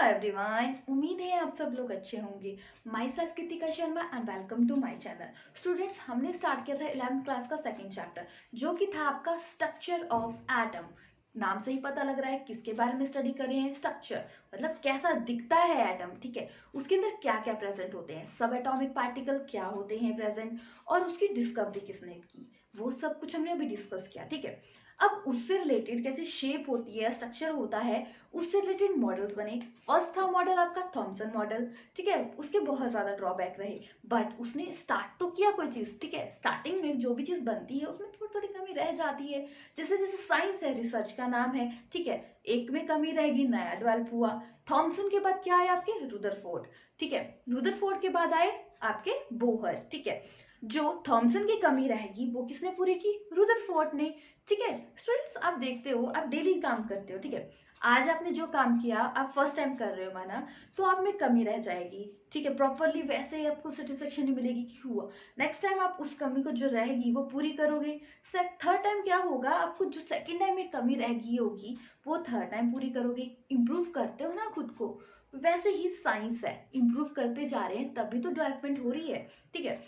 Everyone, उम्मीद है आप सब लोग अच्छे होंगे। Myself Kritika Sharma and welcome to my channel. Students, हमने स्टार्ट किया था 11th क्लास का सेकंड चैप्टर, जो कि था आपका स्ट्रक्चर ऑफ एटम। नाम से ही पता लग रहा है किसके बारे में स्टडी कर रहे हैं। स्ट्रक्चर मतलब कैसा दिखता है एटम, ठीक है, उसके अंदर क्या क्या प्रेजेंट होते हैं, सब एटॉमिक पार्टिकल क्या होते हैं प्रेजेंट, और उसकी डिस्कवरी किसने की, वो सब कुछ हमने अभी डिस्कस किया, ठीक है। अब उससे रिलेटेड कैसी शेप होती है, स्ट्रक्चर होता है, उससे रिलेटेड मॉडल्स बने। फर्स्ट था मॉडल आपका थॉमसन मॉडल, ठीक है। उसके बहुत ज्यादा ड्रॉबैक रहे, बट उसने स्टार्ट तो किया कोई चीज, ठीक है। स्टार्टिंग में जो भी चीज बनती है उसमें थोड़ी थोड़ी कमी रह जाती है। जैसे जैसे साइंस है, रिसर्च का नाम है, ठीक है, एक में कमी रहेगी, नया डेवलप हुआ। थॉमसन के बाद क्या आए आपके रुदरफोर्ड, ठीक है। रुदरफोर्ड के बाद आए आपके बोहर, ठीक है। जो थॉमसन की कमी रहेगी वो किसने पूरी की, रुदरफोर्ड ने, ठीक है। स्टूडेंट्स, आप देखते हो, आप डेली काम करते हो, ठीक है। आज आपने जो काम किया आप फर्स्ट टाइम कर रहे हो माना, तो आप में कमी रह जाएगी, ठीक है। प्रॉपरली वैसे ही आपको सेटिस्फेक्शन नहीं मिलेगी कि हुआ। नेक्स्ट टाइम आप उस कमी को जो रहेगी वो पूरी करोगे। थर्ड टाइम क्या होगा, आपको जो सेकंड टाइम में कमी रहेगी होगी वो थर्ड टाइम पूरी करोगे। इम्प्रूव करते हो ना खुद को, वैसे ही साइंस है, इम्प्रूव करते जा रहे हैं तभी तो डेवलपमेंट हो रही है, ठीक है।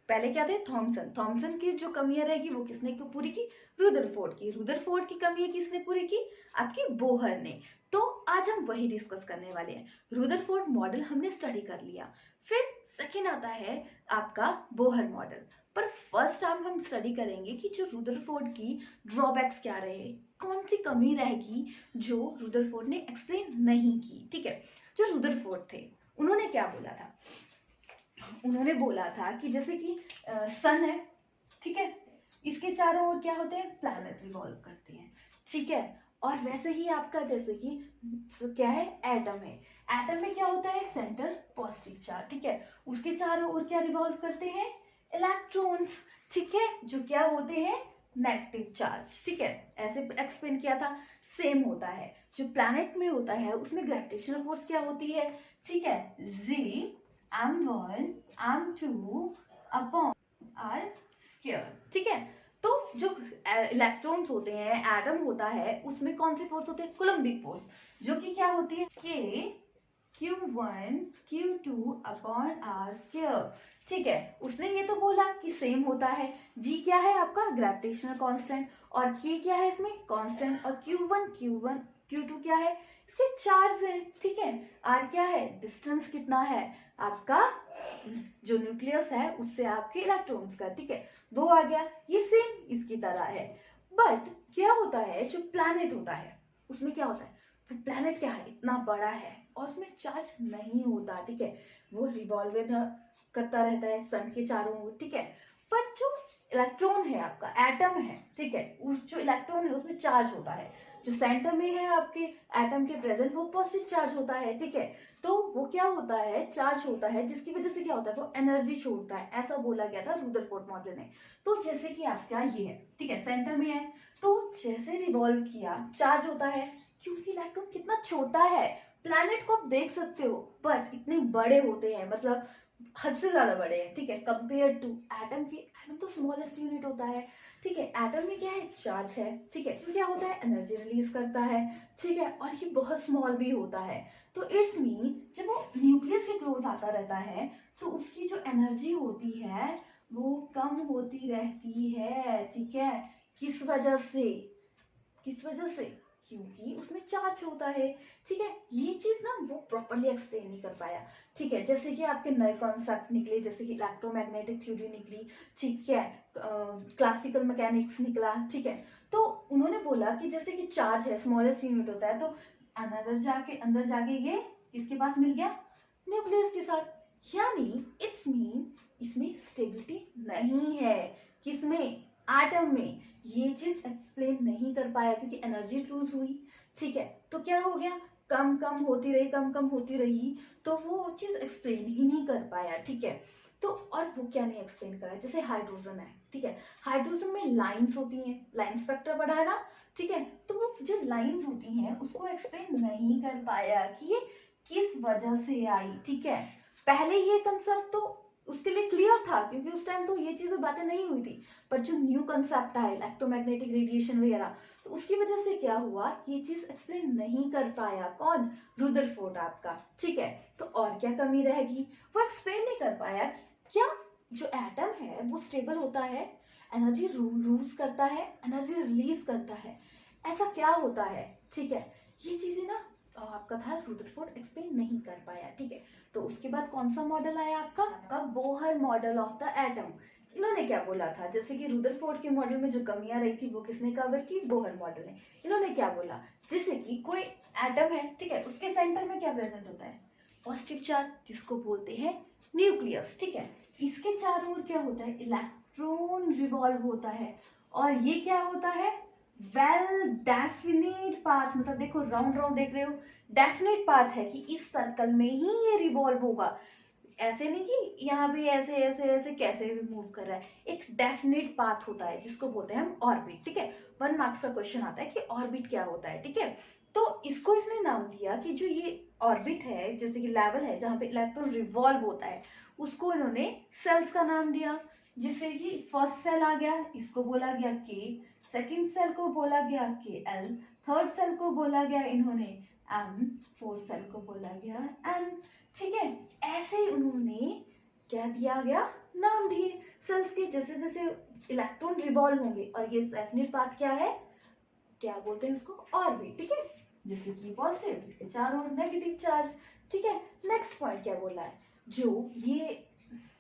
पहले क्या थे थॉमसन, थॉमसन की जो कमियां रहेगी वो किसने क्यों पूरी की, रुदरफोर्ड की। रुदरफोर्ड की कमी किसने पूरी की, आपकी बोहर ने। तो आज हम वही डिस्कस करने वाले हैं। रुदरफोर्ड मॉडल हमने स्टडी कर लिया, फिर सेकेंड आता है आपका बोहर मॉडल। पर फर्स्ट हम स्टडी करेंगे कि जो रुदरफोर्ड की ड्रॉबैक्स क्या रहे, कौन सी कमी रहेगी जो रुदरफोर्ड ने एक्सप्लेन नहीं की, ठीक है। जो रुदरफोर्ड थे उन्होंने क्या बोला था, उन्होंने बोला था कि जैसे कि सन है, ठीक है, इसके चारों ओर क्या होते हैं, प्लैनेट रिवॉल्व करते हैं, ठीक है। और वैसे ही आपका जैसे कि क्या है, एटम है। एटम में क्या होता है, सेंटर पॉजिटिव चार्ज, ठीक है। उसके चारों ओर क्या रिवॉल्व करते हैं, इलेक्ट्रॉन्स, ठीक है, जो क्या होते हैं, नेगेटिव चार्ज, ठीक है। ऐसे एक्सप्लेन किया था। सेम होता है जो प्लैनेट में होता है, उसमें ग्रेविटेशनल फोर्स क्या होती है, ठीक है, जी m1 m2 upon r square, ठीक है। तो जो इलेक्ट्रॉन्स होते हैं, एटम होता है, उसमें कौन से फोर्स होते हैं, कूलम्बिक फोर्स, जो कि क्या होती है, k q1 q2 upon r square, ठीक है। उसने ये तो बोला कि सेम होता है। g क्या है आपका, ग्रेविटेशनल कांस्टेंट, और k क्या है इसमें, कांस्टेंट, और q1 q2 क्या है, इसके चार्ज है, ठीक है। r क्या है, डिस्टेंस कितना है आपका, जो न्यूक्लियस है उससे आपके इलेक्ट्रॉन्स का, ठीक है, वो आ गया। ये सेम इसकी तरह है। बट क्या होता है, जो प्लैनेट होता है उसमें क्या होता है, वो प्लैनेट क्या है, इतना बड़ा है और उसमें चार्ज नहीं होता, ठीक है। वो रिवॉल्व करता रहता है सन के चारों ओर, ठीक है। पर जो इलेक्ट्रॉन है आपका, एटम है, ठीक है, उस जो इलेक्ट्रॉन है उसमें चार्ज होता है। जो सेंटर में है आपके एटम के प्रेजेंट, वो पॉजिटिव चार्ज होता है, ठीक है। तो वो क्या होता है, चार्ज होता है, जिसकी वजह से क्या होता है, वो एनर्जी छोड़ता है, ऐसा बोला गया था रुदरफोर्ड मॉडल ने। तो जैसे कि आपका ये है, ठीक है, सेंटर में है, तो जैसे रिवॉल्व किया चार्ज होता है, क्योंकि इलेक्ट्रॉन कितना छोटा है। प्लैनेट को आप देख सकते हो, बट इतने बड़े होते हैं, मतलब हद से ज्यादा बड़े हैं, ठीक है, कंपेयर टू एटम के। एटम तो स्मॉलेस्ट यूनिट होता है, ठीक है। एटम में क्या है, चार्ज है, ठीक है, तो क्या होता है, एनर्जी रिलीज करता है, ठीक है, और ये बहुत स्मॉल भी होता है। तो इट्स मीन जब वो न्यूक्लियस के क्लोज आता रहता है तो उसकी जो एनर्जी होती है वो कम होती रहती है, ठीक है। किस वजह से, किस वजह से, क्योंकि उसमें चार्ज होता है, ठीक है। ये चीज ना वो प्रॉपरली एक्सप्लेन नहीं कर पाया, ठीक है। जैसे कि आपके नए कॉन्सेप्ट निकले, जैसे कि इलेक्ट्रोमैग्नेटिक थ्योरी निकली, ठीक है, क्लासिकल मैकेनिक्स निकला, ठीक है। तो उन्होंने बोला कि जैसे कि चार्ज है, स्मॉलेस्ट यूनिट होता है, तो अंदर जाके ये किसके पास मिल गया, न्यूक्लियस के साथ। यानी इट्स मीन इसमें स्टेबिलिटी नहीं है, किसमें, एटम में। ये चीज एक्सप्लेन नहीं कर पाया क्योंकि एनर्जी लूज हुई, ठीक है। तो क्या हो गया, कम कम होती रही, कम कम होती रही, तो वो चीज एक्सप्लेन ही नहीं कर पाया, ठीक है। तो और वो क्या नहीं एक्सप्लेन करा, जैसे हाइड्रोजन है, ठीक है, हाइड्रोजन में लाइंस होती हैं, लाइन स्पेक्ट्रम पढ़ा है ना, ठीक है। तो वो जो लाइंस होती हैं उसको एक्सप्लेन नहीं कर पाया कि ये किस वजह से आई, ठीक है। पहले ये कंसेप्ट तो उसके लिए क्लियर था, क्योंकि उस टाइम तो ये चीजें बातें नहीं हुई थी। पर जो न्यू कंसेप्ट आया इलेक्ट्रोमैग्नेटिक रेडिएशन वगैरह, तो उसकी वजह से क्या हुआ, ये चीज एक्सप्लेन नहीं कर पाया कौन, रुदरफोर्ड आपका। ठीक है, तो और क्या कमी रहेगी, वो एक्सप्लेन नहीं कर पाया कि क्या जो एटम है वो स्टेबल होता है, एनर्जी लूज करता है, एनर्जी रिलीज करता है, ऐसा क्या होता है। ठीक है, ये चीजें ना आपका था रुदरफोर्ड एक्सप्लेन नहीं कर पाया। ठीक है, तो उसके बाद कौन सा मॉडल आया आपका Bohr model of the atom. इन्होंने क्या बोला था, जैसे कि रुदरफोर्ड के मॉडल में जो कमियां रही थी वो किसने कवर की, बोहर मॉडल ने। इन्होंने क्या बोला, जैसे कि कोई एटम है, ठीक है, उसके सेंटर में क्या प्रेजेंट होता है, पॉजिटिव चार्ज, जिसको बोलते हैं न्यूक्लियस। ठीक है, इसके चारों ओर क्या होता है, इलेक्ट्रॉन रिवॉल्व होता है, और ये क्या होता है, वेल डेफिनेट पाथ, मतलब देखो राउंड राउंड देख रहे हो, डेफिनेट पाथ है कि इस सर्कल में ही ये रिवॉल्व होगा, ऐसे नहीं कि यहाँ भी ऐसे ऐसे ऐसे कैसे भी मूव कर रहा है, एक डेफिनेट पाथ होता है जिसको बोलते हैं हम ऑर्बिट। ठीक है, 1 मार्क्स का क्वेश्चन आता है कि ऑर्बिट क्या होता है। ठीक है, तो इसको इसने नाम दिया कि जो ये ऑर्बिट है, जैसे कि लेवल है जहाँ पे इलेक्ट्रॉन रिवॉल्व होता है, उसको इन्होंने सेल्स का नाम दिया, जिससे कि फर्स्ट सेल आ गया, इसको बोला गया के, सेकेंड सेल को बोला गया के एल, थर्ड सेल को बोला गया इन्होंने एम, फोर्थ सेल को बोला गया एन। ठीक है, ऐसे ही उन्होंने क्या दिया गया, नाम दिए सेल्स के, जैसे जैसे इलेक्ट्रॉन रिवॉल्व होंगे, और ये डेफिनेट पाथ क्या है, क्या बोलते हैं उसको, ऑर्बिट। ठीक है, जैसे कि पॉजिटिव, इसके चारों ओर नेगेटिव चार्ज। ठीक है, नेक्स्ट पॉइंट क्या बोला है, जो ये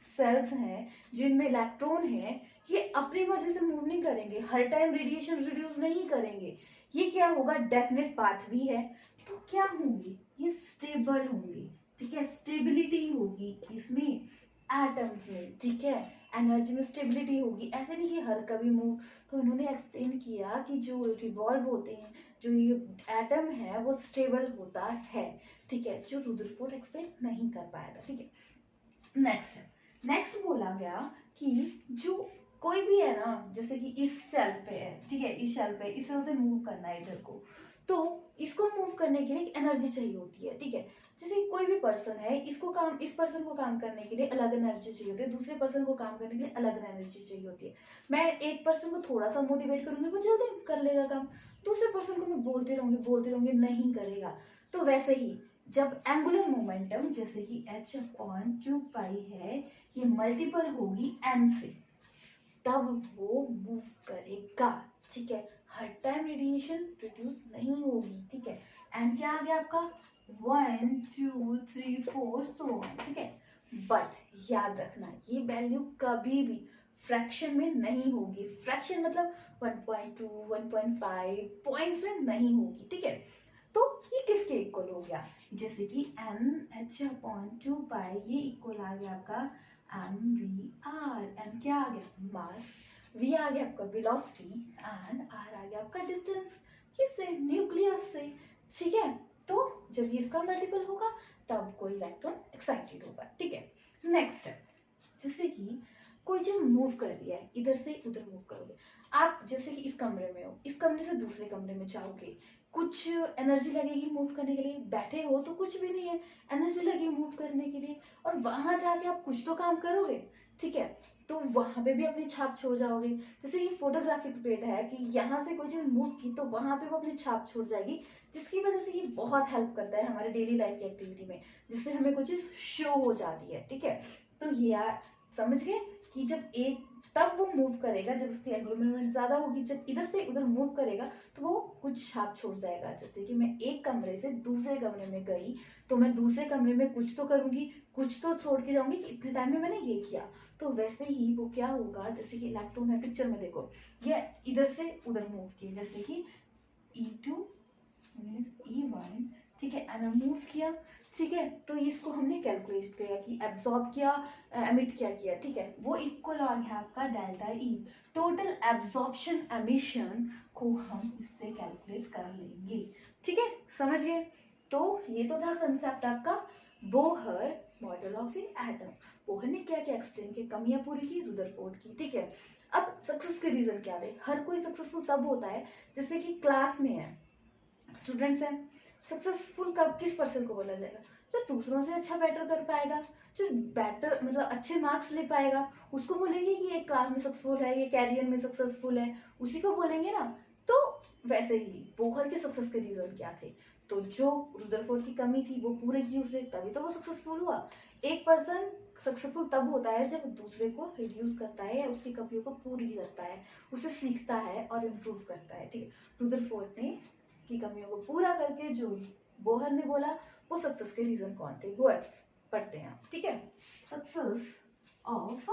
सेल्स हैं जिनमें इलेक्ट्रॉन है, ये अपनी मर्जी से मूव नहीं करेंगे, हर टाइम रेडिएशन रिड्यूस नहीं करेंगे, ये क्या होगा, डेफिनेट पाथ भी है, तो क्या होंगी, ये स्टेबल होंगी। ठीक है, स्टेबिलिटी होगी इसमें, एटम्स में। ठीक है, एनर्जी में स्टेबिलिटी होगी, ऐसे नहीं कि हर कभी मूव। तो इन्होंने एक्सप्लेन किया कि जो रिवॉल्व होते हैं, जो ये एटम है वो स्टेबल होता है। ठीक है, जो रुदरफोर्ड एक्सप्लेन नहीं कर पाया था। ठीक है, नेक्स्ट बोला गया कि जो कोई भी है ना, जैसे कि इस सेल पे है, ठीक है, इस सेल पे, इस सेल से मूव करना है इधर को, तो इसको मूव करने के लिए एनर्जी चाहिए होती है। ठीक है, जैसे कि कोई भी पर्सन है, इसको काम, इस पर्सन को काम करने के लिए अलग एनर्जी चाहिए होती है, दूसरे पर्सन को काम करने के लिए अलग एनर्जी चाहिए होती है। मैं एक पर्सन को थोड़ा सा मोटिवेट करूंगी, वो जल्दी कर लेगा काम, दूसरे पर्सन को मैं बोलते रहूंगी नहीं करेगा। तो वैसे ही जब एंगुलर मोमेंटम, जैसे कि h/2 है, ये मल्टीपल होगी m से, तब वो मूव करेगा। ठीक है, हर टाइम रेडिएशन रिड्यूस नहीं होगी। ठीक है, एम क्या आ गया आपका, 1 2 3 4 सो ऑन। ठीक है, बट याद रखना ये वैल्यू कभी भी फ्रैक्शन में नहीं होगी, फ्रैक्शन मतलब 1.2 1.5 पॉइंट्स में नहीं होगी। ठीक है, तो ये किसके इक्वल हो गया, जैसे कि NH/2 ये इक्वल आ गया आपका mvr। m क्या आ गया, मास, v आ गया आपका वेलोसिटी, एंड r आ गया आपका डिस्टेंस, किससे, न्यूक्लियस से। ठीक है, तो जब ये इसका मल्टीपल होगा तब कोई इलेक्ट्रॉन एक्साइटेड होगा। ठीक है, नेक्स्ट है, जैसे कि कोई चीज मूव कर रही है, इधर से उधर मूव करोगे आप, जैसे कि इस कमरे में हो, इस कमरे से दूसरे कमरे में जाओगे, कुछ एनर्जी लगेगी मूव करने के लिए, बैठे हो तो कुछ भी नहीं है, एनर्जी लगी मूव करने के लिए, और वहां जाके आप कुछ तो काम करोगे। ठीक है, तो वहां पे भी अपनी छाप छोड़ जाओगे। जैसे ये फोटोग्राफिक प्लेट है कि यहाँ से कोई चीज मूव की तो वहां पे वो अपनी छाप छोड़ जाएगी, जिसकी वजह से ये बहुत हेल्प करता है हमारे डेली लाइफ की एक्टिविटी में, जिससे हमें कोई चीज शो हो जाती है। ठीक है, तो ये यार समझ गए कि जब एक, तब वो मूव करेगा जब उसकी एंगुलर मोमेंट ज्यादा होगी, जब इधर से उधर मूव करेगा तो वो कुछ छाप छोड़ जाएगा। जैसे कि मैं एक कमरे से दूसरे कमरे में गई, तो मैं दूसरे कमरे में कुछ तो करूंगी, कुछ तो छोड़ के जाऊंगी कि इतने टाइम में मैंने ये किया। तो वैसे ही वो क्या होगा, जैसे कि इलेक्ट्रॉन है, पिक्चर में देखो, ये इधर से उधर मूव किए, जैसे कि E2 E1, ठीक है, एंड मूव किया। ठीक है, तो इसको हमने कैलकुलेट किया कि एब्जॉर्ब किया, एमिट क्या किया। ठीक है, वो इक्वल आ गया आपका delta E, total absorption emission को हम इससे कैलकुलेट कर लेंगे। ठीक है, समझ गए। तो ये तो था कंसेप्ट आपका Bohr model of an atom. Bohr ने क्या क्या एक्सप्लेन किया, कमियां पूरी की रुदरफोर्ड की। ठीक है, अब सक्सेस के रीजन क्या थे, हर कोई सक्सेसफुल तब होता है जैसे कि क्लास में है, स्टूडेंट्स हैं, सक्सेसफुल कब किस पर्सन को बोला जाएगा? जो दूसरों से अच्छा बेटर कर पाएगा, जो बेटर मतलब अच्छे मार्क्स ले पाएगा, उसको बोलेंगे कि ये क्लास में सक्सेसफुल है, ये कैरियर में सक्सेसफुल है, उसी को बोलेंगे ना। तो वैसे ही बोहर के सक्सेस के रीजन क्या थे? तो जो रुदरफोर्ड की कमी थी वो पूरी की उसने, तभी तो वो सक्सेसफुल हुआ। एक पर्सन सक्सेसफुल तब होता है जब दूसरे को रिड्यूस करता है या उसकी कमियों को पूरी करता है, उसे सीखता है और इम्प्रूव करता है। ठीक है, रुदरफोर्ड ने की कमियों को पूरा करके जो बोहर ने बोला वो सक्सेस के रीजन कौन थे वो पढ़ते हैं। ठीक है, सक्सेस ऑफ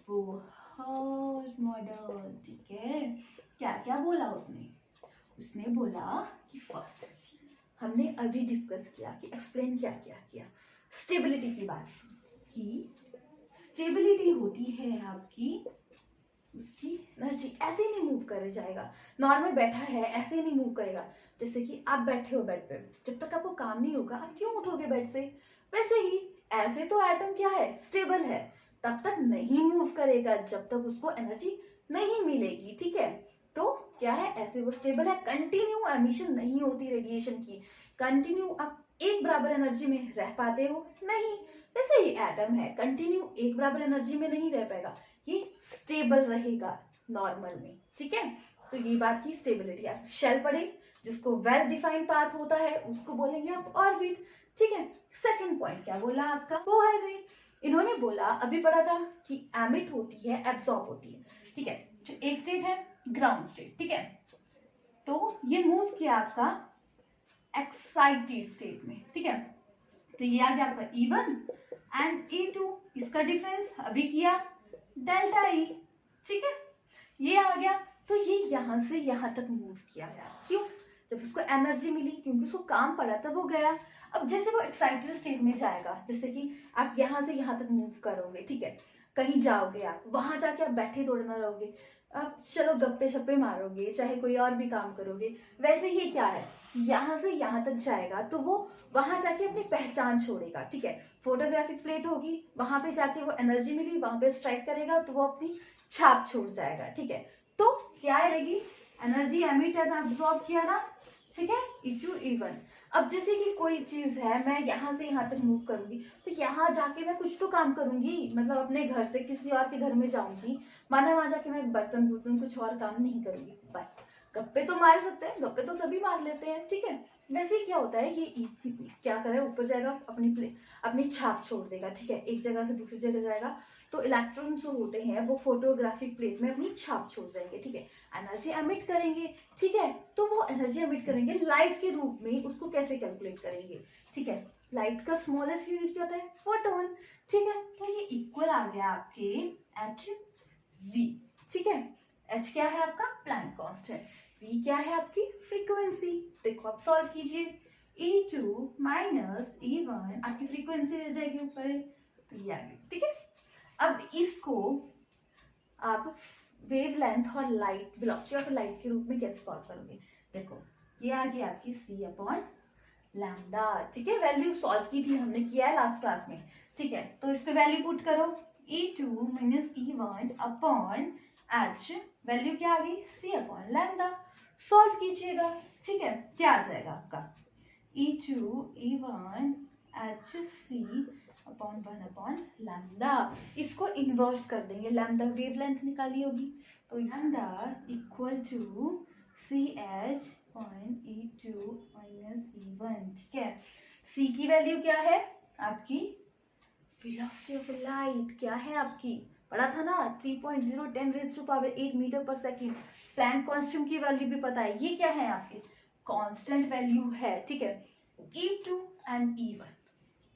बोहर मॉडल। ठीक है, क्या क्या बोला उसने? उसने बोला कि फर्स्ट हमने अभी डिस्कस किया कि एक्सप्लेन क्या क्या किया, स्टेबिलिटी की बात की। स्टेबिलिटी होती है आपकी उसकी एनर्जी ऐसे ही नहीं मूव करे जाएगा। नॉर्मल बैठा है ऐसे ही नहीं मूव करेगा। जैसे कि आप बैठे हो बेड पे, जब तक आपको काम नहीं होगा आप क्यों उठोगे बेड से? वैसे ही ऐसे तो एटम क्या है, स्टेबल है, तब तक नहीं मूव करेगा जब तक उसको एनर्जी नहीं मिलेगी। ठीक है, तो क्या है, ऐसे वो स्टेबल है, कंटिन्यू एमिशन नहीं होती रेडिएशन की, कंटिन्यू आप एक बराबर एनर्जी में रह पाते हो नहीं। वैसे ही एटम है, कंटिन्यू एक बराबर एनर्जी में नहीं रह पाएगा, ये स्टेबल रहेगा नॉर्मल में। ठीक है, तो ये बात की स्टेबिलिटी। आप शेल पढ़े, जिसको वेल डिफाइंड पाथ होता है उसको बोलेंगे आप ऑर्बिट। ठीक है, सेकंड पॉइंट क्या बोला आपका बोहर ने? इन्होंने बोला अभी पढ़ा था कि एमिट होती है, एब्सॉर्ब होती है। ठीक है, जो एक स्टेट है ग्राउंड स्टेट। ठीक है, तो ये मूव किया आपका एक्साइटेड स्टेट में। ठीक है, तो ये आ गया आपका E1 एंड E2, इसका डिफरेंस अभी किया डेल्टा ई। ठीक है, ये आ गया। तो ये यहां से यहां तक मूव किया गया, क्यों? जब उसको एनर्जी मिली, क्योंकि उसको काम पड़ा था, वो गया। अब जैसे वो एक्साइटेड स्टेट में जाएगा, जैसे कि आप यहां से यहां तक मूव करोगे, ठीक है, कहीं जाओगे आप, वहां जाके आप बैठे थोड़े ना रहोगे, आप चलो गप्पे शप्पे मारोगे, चाहे कोई और भी काम करोगे। वैसे ही क्या है, यहाँ से यहाँ तक जाएगा तो वो वहां जाके अपनी पहचान छोड़ेगा। ठीक है, फोटोग्राफिक प्लेट होगी, वहां पे जाके वो एनर्जी मिली, वहां पे स्ट्राइक करेगा तो वो अपनी छाप छोड़ जाएगा। ठीक है, तो क्या रहेगी, एनर्जी एमिट एंड एब्सॉर्ब किया ना। ठीक है, E2 E1। अब जैसे कि कोई चीज है, मैं यहाँ से यहाँ तक मूव करूंगी, तो यहाँ जाके मैं कुछ तो काम करूंगी, मतलब अपने घर से किसी और के घर में जाऊंगी, माना वहां जाके मैं बर्तन बर्तन कुछ और काम नहीं करूंगी। बट गप्पे तो मार सकते हैं, गप्पे तो सभी मार लेते हैं। ठीक है, वैसे ही क्या होता है, ये क्या करे, ऊपर जाएगा, अपनी छाप छोड़ देगा। ठीक है, एक जगह से दूसरी जगह जाएगा, तो इलेक्ट्रॉन जो होते हैं वो फोटोग्राफिक प्लेट में अपनी छाप छोड़ जाएंगे। ठीक है, एनर्जी एमिट करेंगे। ठीक है, तो वो एनर्जी एमिट करेंगे लाइट के रूप में, उसको कैसे कैलकुलेट करेंगे? ठीक है, लाइट का स्मॉलेस्ट यूनिट क्या होता है, फोटोन। ठीक है, तो ये इक्वल आ गया आपके एच वी। ठीक है, एच क्या है आपका प्लैंक कांस्टेंट, वी क्या है आपकी फ्रीक्वेंसी। देखो आप सॉल्व कीजिए, E2 माइनस E1 आपकी फ्रीक्वेंसी रह जाएगी ऊपर, तो ये आ गई। ठीक है, अब इसको आप वेवलेंथ और लाइट वेलोसिटी ऑफ लाइट के रूप में कैसे सॉल्व करोगे? देखो ये आ गई आपकी C अपॉन लैम्डा। ठीक है, वैल्यू सॉल्व की थी हमने, किया है लास्ट क्लास में। ठीक है, तो इसको वैल्यू पुट करो, E2 minus E1 upon H, value क्या आ गई C अपॉन लैम्डा। सॉल्व कीजिएगा। ठीक है, क्या आ जाएगा आपका E2 E1 HC upon 1 upon lambda. इसको इन्वर्स कर देंगे, लैम्डा वेवलेंथ निकाली होगी, तो lambda equal to CH point E2 minus E1। ठीक है, C की वैल्यू क्या है आपकी, वेलोसिटी ऑफ लाइट क्या है आपकी, पढ़ा था ना 3.0 10⁻⁸ मीटर पर सेकेंड। प्लैंक कांस्टेंट की वैल्यू भी पता है, ये क्या है आपके कांस्टेंट वैल्यू है। ठीक है, E2 एंड E1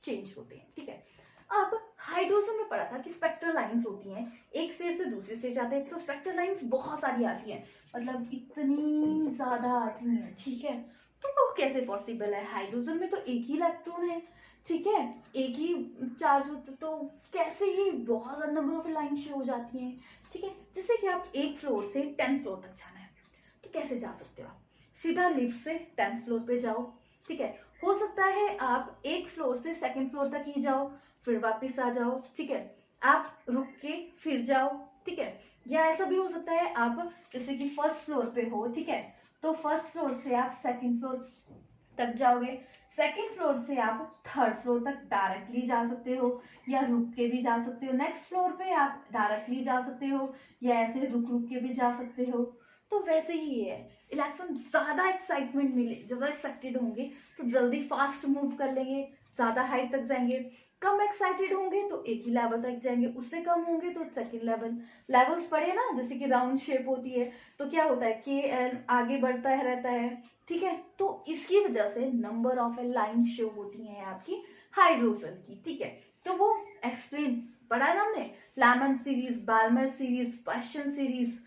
चेंज होते हैं। ठीक है, अब हाइड्रोजन में पढ़ा था कि स्पेक्ट्रल लाइंस होती हैं, एक स्टेट से दूसरी स्टेट जाते हैं, तो स्पेक्ट्रल लाइंस बहुत सारी आती हैं, मतलब इतनी ज्यादा आती हैं। ठीक है, तो वो कैसे पॉसिबल है, हाइड्रोजन में तो एक ही इलेक्ट्रॉन है, ठीक है, एक ही चार्ज होता, तो कैसे ही बहुत ज्यादा नंबर ऑफ लाइन शो हो जाती हैं। ठीक है, जैसे कि आप एक फ्लोर से 10th फ्लोर तक जाना है, तो कैसे जा सकते हो आप, सीधा लिफ्ट से 10th फ्लोर पे जाओ। ठीक है, हो सकता है आप एक फ्लोर से 2nd फ्लोर तक ही जाओ, फिर वापस आ जाओ। ठीक है, आप रुक के फिर जाओ। ठीक है, या ऐसा भी हो सकता है आप जैसे कि 1st फ्लोर पे हो, ठीक है, तो 1st फ्लोर से आप 2nd फ्लोर तक जाओगे, सेकेंड फ्लोर से आप थर्ड फ्लोर तक डायरेक्टली जा सकते हो या रुक के भी जा सकते हो। नेक्स्ट फ्लोर पे आप डायरेक्टली जा सकते हो या ऐसे रुक रुक के भी जा सकते हो। तो वैसे ही है, इलेक्ट्रॉन ज्यादा एक्साइटमेंट मिले, ज्यादा एक्साइटेड होंगे तो जल्दी फास्ट मूव कर लेंगे, ज्यादा हाइट तक जाएंगे। कम एक्साइटेड होंगे तो एक ही लेवल तक जाएंगे, उससे कम होंगे तो सेकंड लेवल। लेवल्स पढ़े ना, जैसे कि राउंड शेप होती है तो क्या होता है के एल आगे बढ़ता है रहता है, ठीक है। तो इसकी वजह से number of A line show होती है आपकी हाइड्रोजन की, ठीक है। तो वो एक्सप्लेन पढ़ा है ना हमने, Lyman series, Balmer series, Paschen series,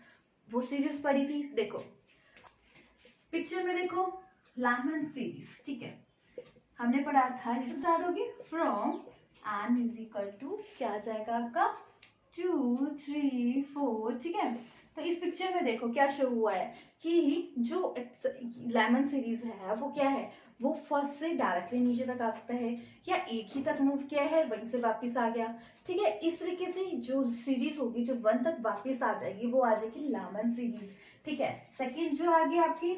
वो सीरीज पढ़ी थी। देखो पिक्चर में देखो, लेमन सीरीज, ठीक है, हमने पढ़ा था। स्टार्ट होगी from n is equal to, क्या आ जाएगा आपका 2 3 4, ठीक है। तो इस पिक्चर में देखो क्या शो हुआ है कि जो लेमन सीरीज है वो क्या है, वो फर्स्ट से डायरेक्टली नीचे तक आ सकता है या एक ही तक मूव किया है वहीं से वापस आ गया, ठीक है। इस तरीके से जो सीरीज होगी जो 1 तक वापस आ जाएगी वो आ जाएगी लेमन सीरीज, ठीक है। सेकेंड जो आ गई आपकी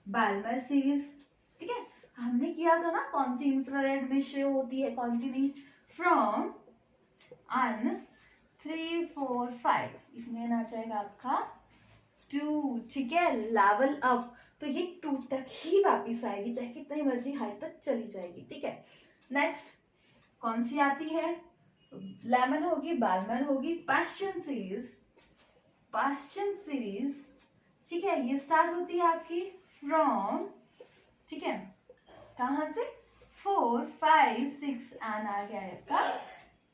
बाल्मर सीरीज, ठीक है। हमने किया था ना कौन सी इंफ्रारेड में शो होती है कौन सी नहीं, फ्रॉम अन 3 4 5, इसमें ना जाएगा आपका 2, ठीक है, लेवल अप। तो ये 2 तक ही वापिस आएगी चाहे कितनी मर्जी हाइट तक चली जाएगी, ठीक है। नेक्स्ट कौन सी आती है, लेमन होगी, बाल्मर होगी, पास्चन सीरीज, पास्चन सीरीज, ठीक है। ये स्टार्ट होती है आपकी फ्रॉम, ठीक है, कहां से 4 5 6 एंड आ गया आपका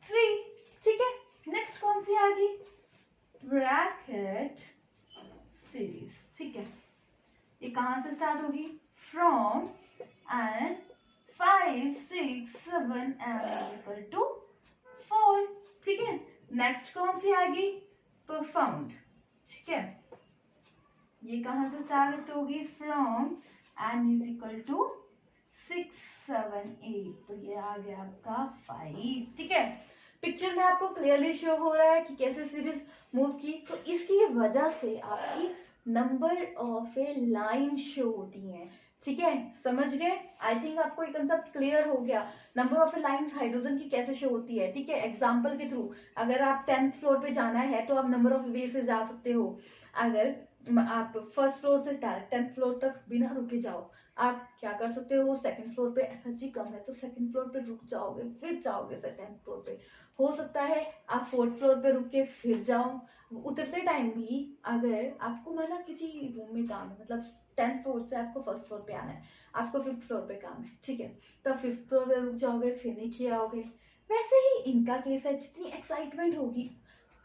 3, ठीक है। नेक्स्ट कौन सी आ गई, ब्रैकेट सीरीज, ठीक है। ये कहां से स्टार्ट होगी, from and 5 6 7 and equal to 4, ठीक है। नेक्स्ट कौन सी आ गई, परफाउंड, ठीक है। ये कहां से स्टार्ट होगी, from n is equal to 6 7 8, तो ये आ गया आपका 5, ठीक है। पिक्चर में आपको क्लियरली शो हो रहा है कि कैसे सीरीज मूव की। तो इसकी वजह से आपकी number of A line show होती हैं, ठीक है। समझ गए, आई थिंक आपको ये कंसेप्ट क्लियर हो गया। Number of A lines hydrogen की कैसे शो होती है, ठीक है। एग्जांपल के थ्रू, अगर आप 10th फ्लोर पे जाना है तो आप नंबर ऑफ वे से जा सकते हो। अगर आप फर्स्ट फ्लोर से डायरेक्ट 10th फ्लोर तक बिना रुके जाओ, आप क्या कर सकते हो, सेकंड फ्लोर पे एनर्जी कम है तो सेकंड फ्लोर पे रुक जाओगे फिर जाओगे 10th फ्लोर पे। हो सकता है आप 4th फ्लोर पे रुक के फिर जाओ। उतरते टाइम भी अगर आपको मतलब किसी रूम में काम है, मतलब 10th फ्लोर से आपको फर्स्ट फ्लोर पे आना है, आपको 5th फ्लोर पे काम है, ठीक है, तो 5th फ्लोर पे रुक जाओगे फिर नीचे आओगे। वैसे ही इनका केस है, जितनी एक्साइटमेंट होगी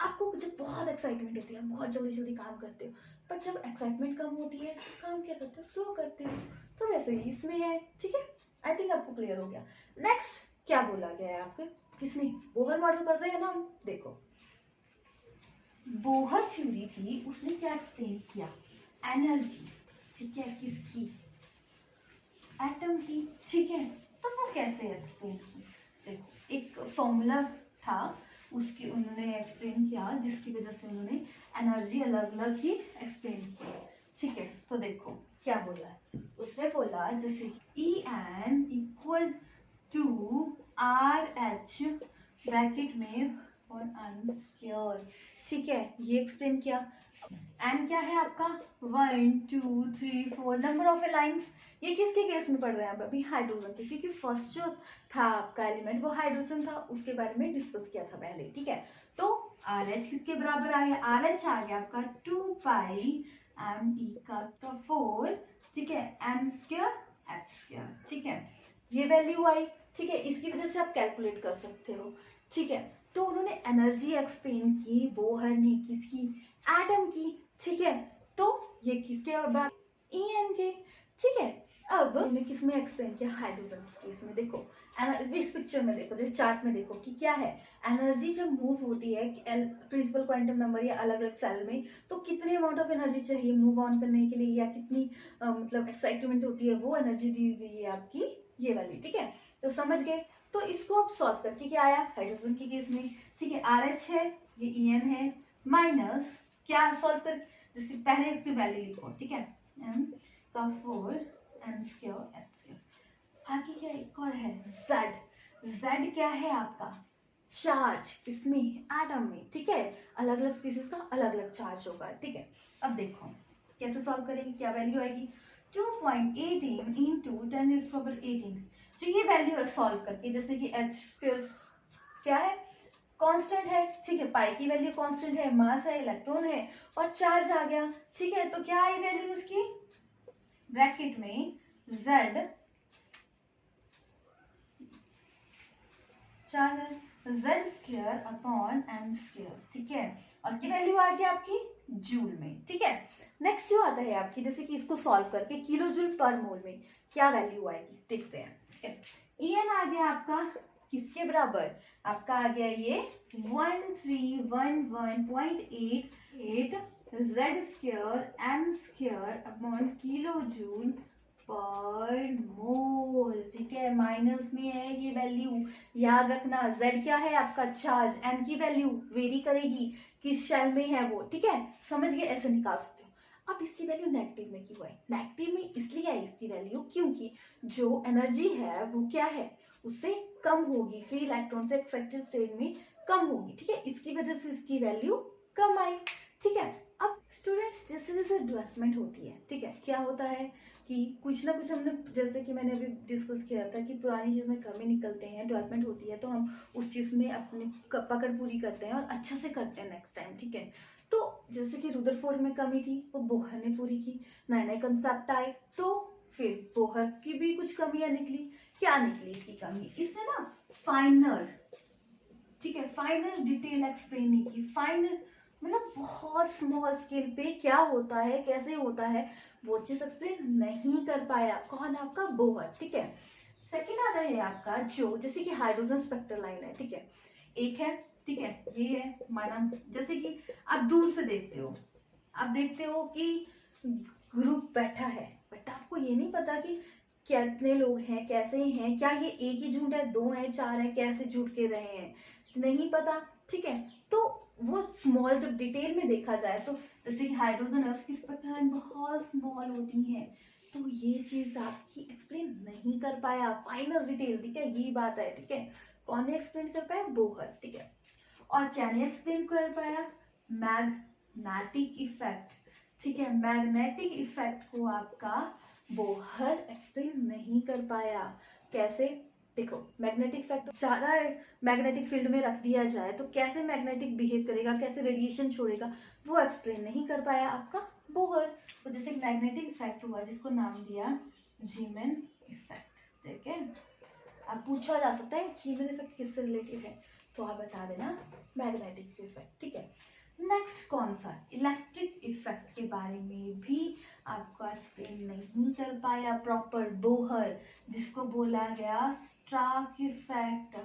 आपको, जब बहुत एक्साइटमेंट होती है बहुत जल्दी जल्दी काम करते हो, बट जब एक्साइटमेंट कम होती है काम क्या करते हो, स्लो करते हो। तो वैसे ही इसमें है, ठीक है। आई थिंक आपको क्लियर हो गया। नेक्स्ट क्या बोला गया है आपके, किसने, बोहर मॉडल पढ़ रहे हैं ना हम। देखो बोहर थ्योरी थी, उसने क्या एक्सप्लेन किया, एनर्जी, ठीक है, किसकी, एटम की, ठीक है। तो वो कैसे एक्सप्लेन की, देखो एक फॉर्मूला था उसके उन्होंने एक्सप्लेन किया जिसकी वजह से उन्होंने एनर्जी अलग अलग ही एक्सप्लेन की, ठीक है। तो देखो क्या बोला है, उसने बोला जैसे E n equal to R H bracket में और एन स्क्वायर, ठीक है, ये एक्सप्लेन किया। एन क्या है आपका 1 2 3 4 नंबर ऑफ ए लाइंस। ये किसके केस में पढ़ रहे हैं आप अभी, हाइड्रोजन के, क्योंकि फर्स्ट जो था आपका एलिमेंट वो हाइड्रोजन था, उसके बारे में डिस्कस किया था पहले, ठीक है। तो आर एच किसके बराबर आ गया, आर एच आ गया आपका 2 पाई एम ई का 4, ठीक है, एन स्क्वायर एच स्क्वायर, ठीक है। ये वैल्यू आई, ठीक है, इसकी वजह से आप कैलकुलेट कर सकते हो, ठीक है। तो उन्होंने एनर्जी एक्सप्लेन की बोहर ने, किसकी, एटम की, ठीक है। तो ये किसके बाद, ई एन के, ठीक है। अब उन्होंने किस में एक्सप्लेन किया, हाइड्रोजन के केस में। देखो इस पिक्चर में देखो, जिस चार्ट में देखो कि क्या है, एनर्जी जब मूव होती है प्रिंसिपल क्वांटम नंबर या अलग अलग सेल में, तो कितने अमाउंट ऑफ एनर्जी चाहिए मूव ऑन करने के लिए, या कितनी मतलब एक्साइटमेंट होती है, वो एनर्जी दी गई है आपकी, ये वाली, ठीक है। तो समझ गए। तो इसको आप सॉल्व करके क्या आया हाइड्रोजन के केस में, ठीक है, आर एच है, ये ई एन है, माइनस क्या सॉल्व कर, जैसे पहले इसकी वैल्यू लिखो, ठीक है, एम का 4 एन स्क्वायर एच स्क्वायर, आगे क्या एक और है जेड। जेड क्या है आपका चार्ज, इसमें एटम में, ठीक है। अलग अलग स्पीसीज का अलग अलग चार्ज होगा, ठीक है। अब देखो कैसे सॉल्व करेंगे, क्या वैल्यू आएगी 2.18 इंटू 10⁻18। जो ये वैल्यू सॉल्व करके, जैसे कि एच स्क्वायर क्या है कांस्टेंट है, ठीक है, पाई की वैल्यू कांस्टेंट है, मास है, इलेक्ट्रॉन है और चार्ज आ गया, ठीक है। तो क्या आई वैल्यू उसकी ब्रैकेट में z z square upon m square, ठीक है। और की वैल्यू आ गई आपकी जूल में, ठीक है। नेक्स्ट जो आता है आपकी, जैसे कि इसको सॉल्व करके किलो जूल पर मोल में क्या वैल्यू आएगी देखते हैं, ठीक है। En आ गया आपका किसके बराबर, आपका आ गया ये 1311.88 z square m square upon kilo joule पर मोल, ठीक है। माइनस में है ये वैल्यू, याद रखना। z क्या है आपका चार्ज, m की वैल्यू वेरी करेगी किस शेल में है वो, ठीक है। समझ गए, ऐसे निकाल सकते हो। अब इसकी वैल्यू नेगेटिव में क्यों आई, नेगेटिव में इसलिए आई इसकी वैल्यू क्योंकि जो एनर्जी है वो क्या है उससे कम होगी, फ्री इलेक्ट्रॉन से एक्साइटेड स्टेट में कम होगी, ठीक है। इसकी वजह से इसकी वैल्यू कम आई, ठीक है। अब स्टूडेंट्स जैसे जैसे डेवलपमेंट होती है, ठीक है, क्या होता है कि कुछ ना कुछ हमने, जैसे कि मैंने अभी डिस्कस किया था कि पुरानी चीज़ में कमी निकलते हैं, डेवलपमेंट होती है तो हम उस चीज़ में अपनी पकड़ पूरी करते हैं और अच्छा से करते हैं नेक्स्ट टाइम, ठीक है। तो जैसे कि रुदरफोर्ड में कमी थी वो बोहर ने पूरी की, नए नए कंसेप्ट आए तो फिर बोहर की भी कुछ कमियां निकली। क्या निकली इसकी कमी, इसने ना फाइनर, ठीक है, फाइनर डिटेल एक्सप्लेन नहीं की। फाइनर मतलब बहुत स्मॉल स्केल पे क्या होता है कैसे होता है वो चीज एक्सप्लेन नहीं कर पाया, कौन आपका बोहर, ठीक है। सेकंड आता है आपका जो जैसे कि हाइड्रोजन स्पेक्ट्रल लाइन है, ठीक है, एक है, ठीक है, ये है माना, जैसे कि आप दूर से देखते हो, आप देखते हो कि ग्रुप बैठा है बट आपको ये नहीं पता कि कितने लोग हैं, कैसे हैं, क्या ये एक ही झुंड है, दो हैं, चार हैं, कैसे जुड़ के रहे हैं, नहीं पता, ठीक है। तो वो स्मॉल जब डिटेल में देखा जाए तो जैसे कि हाइड्रोजन है उसकी स्पेक्ट्रल लाइन बहुत स्मॉल होती है, तो ये चीज आपकी एक्सप्लेन नहीं कर पाया, फाइनल डिटेल, ठीक है, ये बात है, ठीक है। कौन ने एक्सप्लेन कर पाया, बोहर, ठीक है। और क्या नहीं एक्सप्लेन कर पाया, मैग्नेटिक इफेक्ट, ठीक है, मैग्नेटिक इफेक्ट को आपका बोहर एक्सप्लेन नहीं कर पाया। कैसे, देखो मैग्नेटिक इफेक्ट ज्यादा मैग्नेटिक फील्ड में रख दिया जाए तो कैसे मैग्नेटिक बिहेव करेगा, कैसे रेडिएशन छोड़ेगा, वो एक्सप्लेन नहीं कर पाया आपका बोहर। तो जैसे मैग्नेटिक इफेक्ट हुआ जिसको नाम दिया जीमैन इफेक्ट, ठीक है। अब पूछा जा सकता है जीमैन इफेक्ट किससे रिलेटेड है, तो आप बता देना मैग्नेटिक इफेक्ट, ठीक है। नेक्स्ट कौन सा, इलेक्ट्रिक इफेक्ट के बारे में भी आपको एक्सप्लेन नहीं कर पाया प्रॉपर बोहर, जिसको बोला गया स्टार्क इफेक्ट,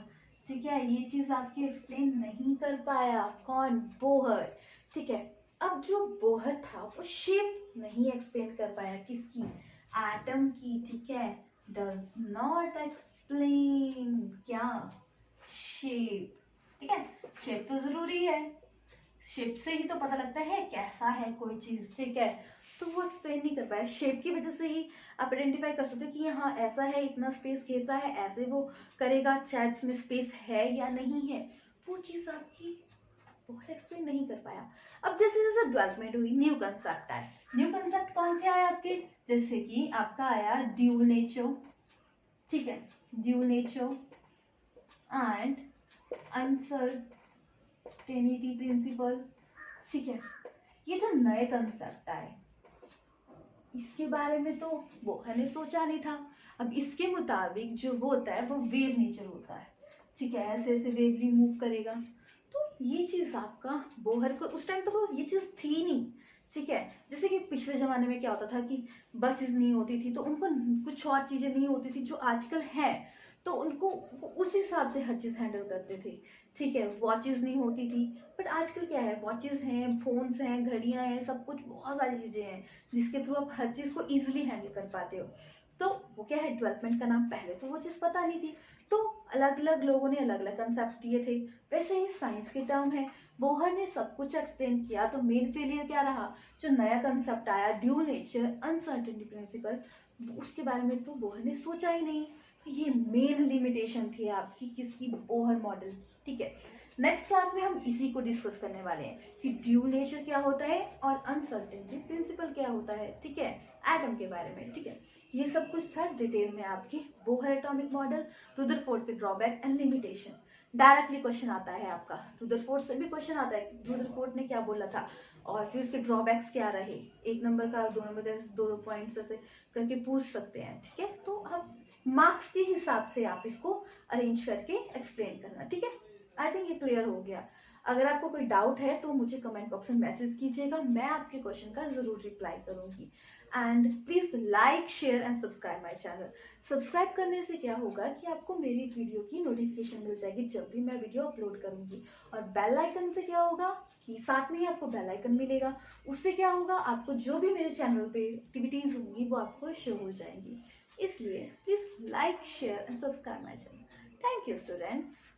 ठीक है, ये चीज आपकी एक्सप्लेन नहीं कर पाया, कौन, बोहर, ठीक है। अब जो बोहर था वो शेप नहीं एक्सप्लेन कर पाया, किसकी, एटम की, ठीक है, डज नॉट एक्सप्लेन क्या, शेप, ठीक है। शेप तो जरूरी है, शेप से ही तो पता लगता है कैसा है कोई चीज, ठीक है। तो वो एक्सप्लेन नहीं कर पाया, शेप की वजह से ही आप आइडेंटिफाई कर सकते हो कि हाँ ऐसा है, इतना स्पेस घेरता है, ऐसे वो करेगा, चाहे उसमें स्पेस है या नहीं है, वो चीज आपकी बहुत एक्सप्लेन नहीं कर पाया। अब जैसे जैसे डेवलपमेंट हुई न्यू कंसेप्ट आए, न्यू कंसेप्ट कौन से आए आपके, जैसे कि आपका आया ड्यूल नेचर, ठीक है, dual nature and uncertainty principle, ठीक है। ये जो नए कंसेप्ट आए इसके बारे में तो वो मैंने सोचा नहीं था। अब इसके मुताबिक जो वो होता है वो वेव नेचर होता है, ठीक है, ऐसे ऐसे वेवली मूव करेगा। तो ये चीज आपका बोहर को उस टाइम तो ये चीज थी नहीं, ठीक है। जैसे कि पिछले जमाने में क्या होता था कि बसेस नहीं होती थी तो उनको कुछ और चीजें नहीं होती थी जो आजकल है, तो उनको उस हिसाब से हर चीज हैंडल करते थे, ठीक है। वॉचेस नहीं होती थी बट आजकल क्या है, वॉचेस हैं, फोन्स हैं, घड़ियां हैं, सब कुछ बहुत सारी चीजें हैं जिसके थ्रू आप हर चीज को इजीली हैंडल कर पाते हो। तो वो क्या है डेवलपमेंट का नाम, पहले तो वो चीज पता नहीं थी, तो अलग अलग लोगों ने अलग अलग कंसेप्ट दिए थे। वैसे ही साइंस के टर्म है, बोहर ने सब कुछ एक्सप्लेन किया तो मेन फेलियर क्या रहा, जो नया कंसेप्ट आया ड्यूल नेचर अनसर्टेनिटी प्रिंसिपल, उसके बारे में तो बोहर ने सोचा ही नहीं। ये मेन लिमिटेशन थी आपकी किसकी, बोहर मॉडल की। ठीक है, नेक्स्ट क्लास में हम इसी को डिस्कस करने वाले हैं कि ड्यूल नेचर क्या होता है और अनसर्टेनिटी प्रिंसिपल क्या होता है। ठीक है, एटम के बारे में। ठीक है, ये सब कुछ था डिटेल में आपकी बोहर एटॉमिक मॉडल, रुदरफोर्ड के drawback and limitation. Directly question आता है आपका, रुदरफोर्ड से भी क्वेश्चन आता है कि रुदरफोर्ड ने क्या बोला था और फिर उसके ड्रॉबैक्स क्या रहे। 1 नंबर का 2 नंबर का 2 पॉइंट्स ऐसे करके पूछ सकते हैं। ठीक है, तो हम मार्क्स के हिसाब से आप इसको अरेंज करके एक्सप्लेन करना। ठीक है, आई थिंक ये क्लियर हो गया। अगर आपको कोई डाउट है तो मुझे कमेंट बॉक्स में मैसेज कीजिएगा, मैं आपके क्वेश्चन का जरूर रिप्लाई करूंगी। And please like share and subscribe my channel. Subscribe करने से क्या होगा कि आपको मेरी वीडियो की नोटिफिकेशन मिल जाएगी जब भी मैं वीडियो अपलोड करूंगी। और बेल आइकन से क्या होगा कि साथ में ही आपको बेल आइकन मिलेगा, उससे क्या होगा आपको जो भी मेरे चैनल पे एक्टिविटीज होंगी वो आपको शो हो जाएंगी। इसलिए please like share and subscribe my channel. Thank you students.